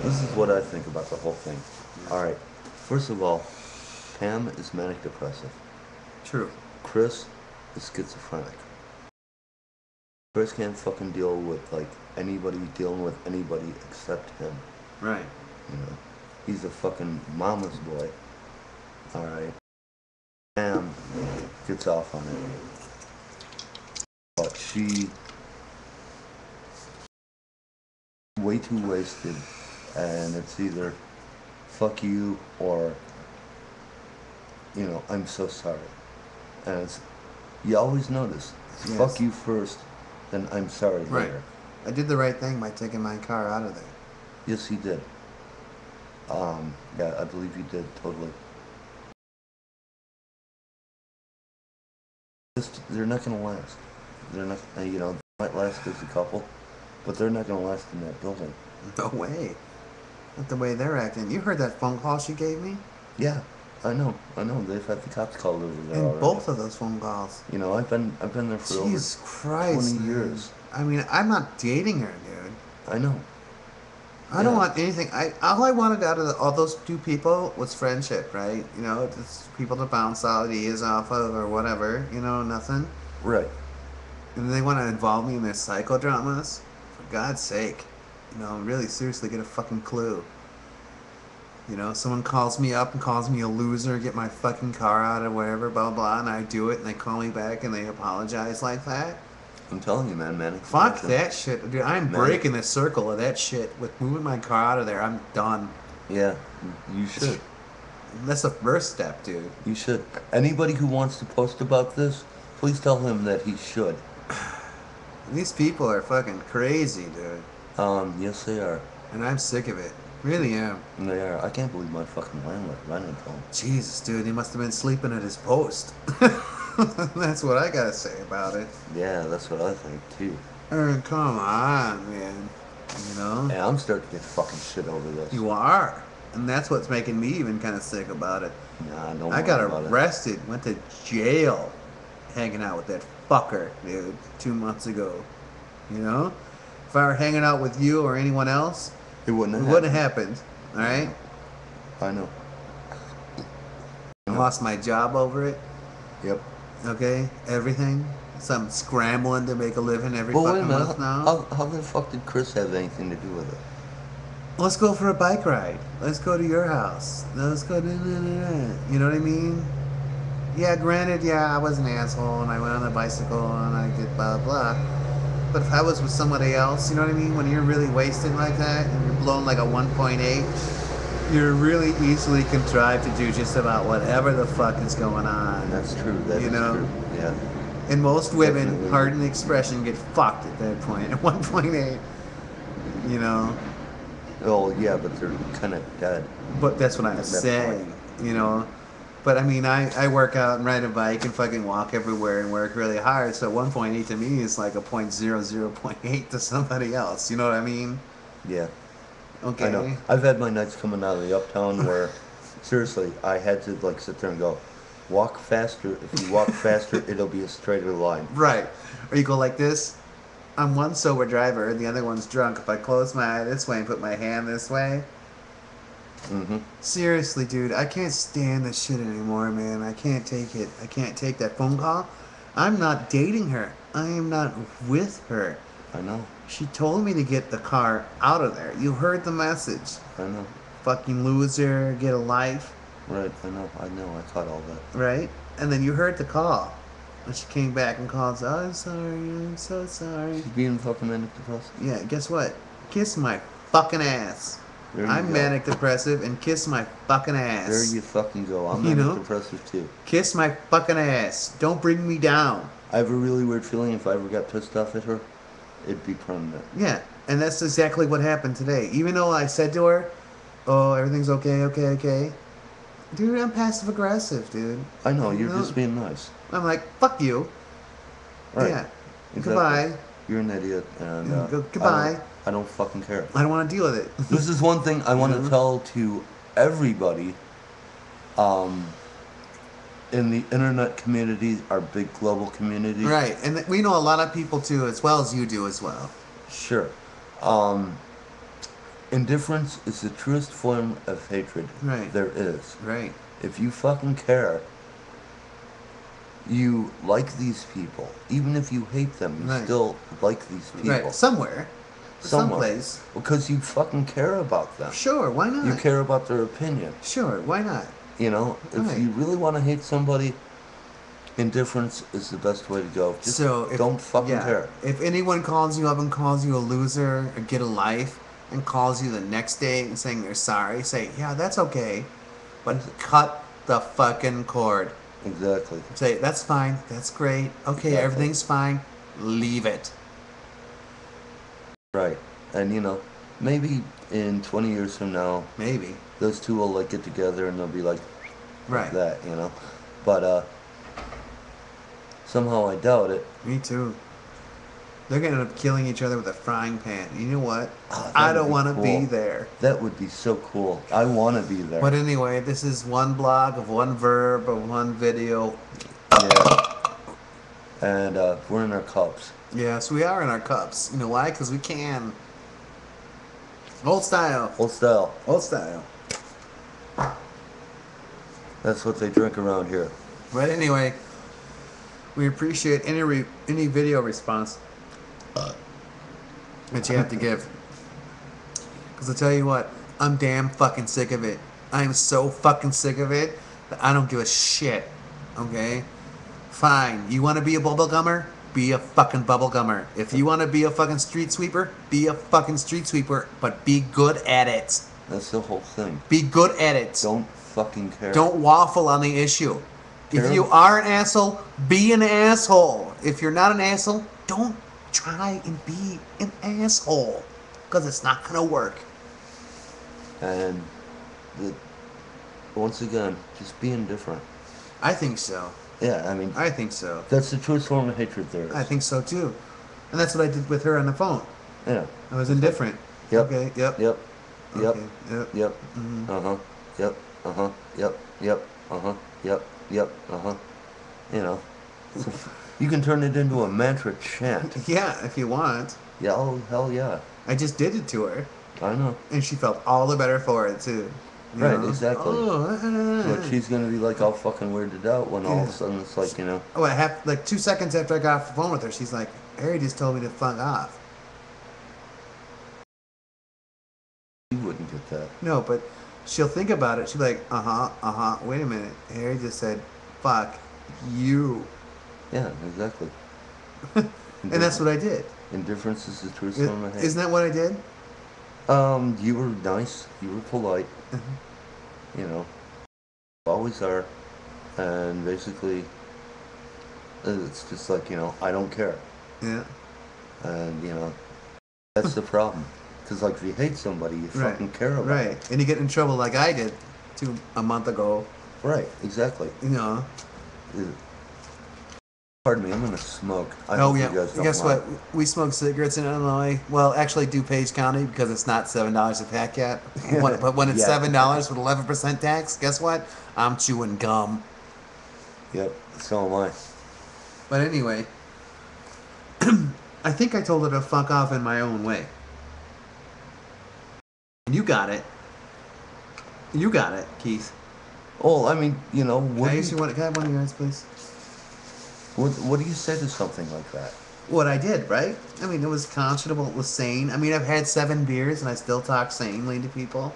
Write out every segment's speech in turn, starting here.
This is what I think about the whole thing. Alright, first of all, Pam is manic depressive. True. Chris is schizophrenic. Chris can't fucking deal with, like, anybody dealing with anybody except him. Right. You know? He's a fucking mama's boy. Alright. Pam gets off on it. But she way too wasted, and it's either fuck you or, you know, I'm so sorry. And it's, you always notice, Yes. fuck you first, then I'm sorry Right. later. I did the right thing by taking my car out of there. Yes, he did. Yeah, I believe you did, totally. Just, they're not gonna last. They're not, you know, they might last as a couple, but they're not gonna last in that building. No way. Not the way they're acting. You heard that phone call she gave me? Yeah, I know. They've had the cops called over there And already. both of those phone calls. You know, I've been there for Jesus Christ, 20 man. years. I mean, I'm not dating her, dude. I know. I don't Yeah. want anything. All I wanted out of all those two people was friendship, right? You know, just people to bounce ideas off of or whatever. You know, nothing. Right. And they want to involve me in their psychodramas. For God's sake, you know, really seriously, get a fucking clue. You know, someone calls me up and calls me a loser, get my fucking car out of wherever, blah blah, and I do it, and they call me back and they apologize like that. I'm telling you, man, manic Fuck depression. that shit, dude. I'm Man. breaking the circle of that shit with moving my car out of there. I'm done. Yeah, you should. That's the first step, dude. You should. Anybody who wants to post about this, please tell him that he should. These people are fucking crazy, dude. Yes they are. And I'm sick of it. Really am. And they are. I can't believe my fucking landlord rented home. Jesus, dude, he must have been sleeping at his post. That's what I gotta say about it. Yeah, that's what I think too. Come on, man. You know? And I'm starting to get fucking shit over this. You are. And that's what's making me even kind of sick about it. Nah, don't I worry got about it. arrested, went to jail, hanging out with that fucker, dude, 2 months ago. You know? If I were hanging out with you or anyone else, It wouldn't it have wouldn't have happened. Alright? I know. I lost my job over it. Yep. Okay? Everything. So I'm scrambling to make a living every But wait a fucking minute. month now. How the fuck did Chris have anything to do with it? Let's go for a bike ride. Let's go to your house. Let's go to... You know what I mean? Yeah, granted, yeah, I was an asshole and I went on the bicycle and I did blah, blah. But if I was with somebody else, you know what I mean? When you're really wasted like that and you're blown like a 1.8, you're really easily contrived to do just about whatever the fuck is going on. That's true. That You is know? true. Yeah. And most women, Definitely. pardon the expression, get fucked at that point. At 1.8, you know? Oh yeah, but they're kind of dead. But that's what I'm At that saying, you know? But I mean, I work out and ride a bike and fucking walk everywhere and work really hard. So 1.8 to me is like a 0.00.8 to somebody else. You know what I mean? Yeah. Okay. I know. I've had my nights coming out of the uptown where, seriously, I had to like sit there and go, walk faster. If you walk faster, it'll be a straighter line. Right. Or you go like this. I'm one sober driver and the other one's drunk. If I close my eye this way and put my hand this way. Mm-hmm. Seriously, dude, I can't stand this shit anymore, man. I can't take it. I can't take that phone call. I'm not dating her. I am not with her. I know. She told me to get the car out of there. You heard the message. I know. Fucking loser, get a life, Right. I know. I caught all that. right? And then you heard the call. And she came back and called, oh, I'm sorry, I'm so sorry. She's being fucking manic depressive. Yeah, guess what? Kiss my fucking ass. There you I'm go. manic depressive and kiss my fucking ass. There you fucking go. I'm You manic know? depressive too. Kiss my fucking ass. Don't bring me down. I have a really weird feeling if I ever got pissed off at her, it'd be permanent. Yeah, and that's exactly what happened today. Even though I said to her, oh, everything's okay, okay, okay. Dude, I'm passive aggressive, dude. I know. You're No. just being nice. I'm like, fuck you. Right. Yeah. Exactly. Goodbye. You're an idiot, and Goodbye. I don't fucking care. I don't want to deal with it. This is one thing I want Mhm. to tell to everybody in the internet community, our big global community. Right, and we know a lot of people too, as well as you do as well. Sure. Indifference is the truest form of hatred Right. there is. Right. If you fucking care, you like these people. Even if you hate them, you Right. still like these people. Right. Somewhere. Somewhere. Someplace. Because you fucking care about them. Sure, why not? You care about their opinion. Sure, why not? You know, if Right. you really want to hate somebody, indifference is the best way to go. Just don't fucking care. If anyone calls you up and calls you a loser or get a life and calls you the next day and saying they're sorry, say, yeah, that's okay. But cut the fucking cord. Exactly. Say, that's fine, that's great, okay, Exactly. everything's fine, leave it. Right. And you know, maybe in 20 years from now, Maybe. those two will like get together and they'll be like Right. that, you know. But somehow I doubt it. Me too. They're gonna end up killing each other with a frying pan. You know what? Oh, that I would don't be want to cool. be there. That would be so cool. I want to be there. But anyway, this is one blog of one verb of one video. Yeah. And we're in our cups. Yes, we are in our cups. You know why? Because we can. Old style. Old style. Old style. That's what they drink around here. But anyway, we appreciate any video response that you have to give. Because I'll tell you what, I'm damn fucking sick of it. I am so fucking sick of it that I don't give a shit. Okay? Fine. You want to be a bubblegummer? Be a fucking bubblegummer. If you want to be a fucking street sweeper, be a fucking street sweeper, but be good at it. That's the whole thing. Be good at it. Don't fucking care. Don't waffle on the issue. If Care. you are an asshole, be an asshole. If you're not an asshole, don't try and be an asshole. Because it's not going to work. And once again, just be indifferent. I think so. Yeah, I mean, I think so. that's the truest form of hatred there is. I think so too. And that's what I did with her on the phone. Yeah. I was indifferent. Yep. Okay, yep. Yep. Yep. Okay, yep. Yep. Mhm. Uh huh. Yep. Uh huh. Yep. Yep. Uh huh. Yep. Yep. Uh huh. You know, you can turn it into a mantra chant. Yeah, if you want. Yeah. Oh hell yeah. I just did it to her. I know. And she felt all the better for it too. You Right, know? exactly. Oh, But she's gonna be like all fucking weirded out when all of a sudden it's like, you know. Oh, like 2 seconds after I got off the phone with her, she's like, Harry just told me to fuck off. You wouldn't get that. No, but she'll think about it. She'll be like, wait a minute. Harry just said, fuck you. Yeah, exactly. And that's what I did. Indifference is the truest form of hate. Isn't that what I did? You were nice. You were polite. You know, always are. And basically, it's just like, you know, I don't care. Yeah. And, you know, that's the problem. Because, like, if you hate somebody, you Right. fucking care about Right. it. And you get in trouble like I did a month ago. Right, exactly. You know. Pardon me, I'm gonna smoke. I Oh hope yeah. you guys don't Guess mind. what? We smoke cigarettes in Illinois. Well, actually, DuPage County because it's not $7 a pack yet. But when it's Yeah. $7 with 11% tax, guess what? I'm chewing gum. Yep, so am I. But anyway, I think I told her to fuck off in my own way. And you got it. You got it, Keith. Oh, I mean, you know, Can I have one of yours, please? what do you say to something like that? What I did, right? I mean, it was conscionable. It was sane. I mean, I've had 7 beers and I still talk sanely to people.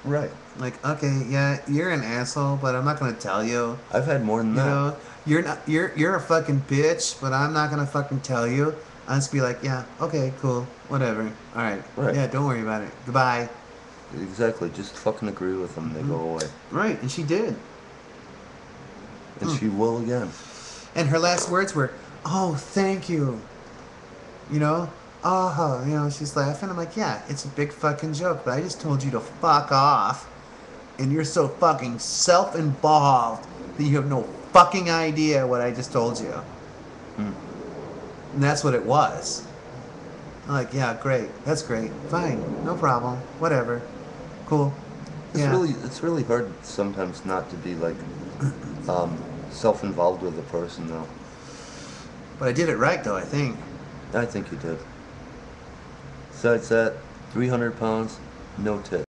Right. Like, okay, yeah, you're an asshole, but I'm not gonna tell you. I've had more than You that. know, you're a fucking bitch, but I'm not gonna fucking tell you. I'll just be like, yeah, okay, cool, whatever. All right. Right. Yeah, don't worry about it. Goodbye. Exactly, just fucking agree with them. They go away. Right, and she did. And she will again. And her last words were, "Oh, thank you." You know? Oh, you know, she's laughing. I'm like, yeah, it's a big fucking joke, but I just told you to fuck off. And you're so fucking self-involved that you have no fucking idea what I just told you. Hmm. And that's what it was. I'm like, yeah, great. That's great. Fine. No problem. Whatever. Cool. It's really hard sometimes not to be like self-involved with a person though. But I did it right, though, I think. I think you did. Besides that, 300 pounds, no tip.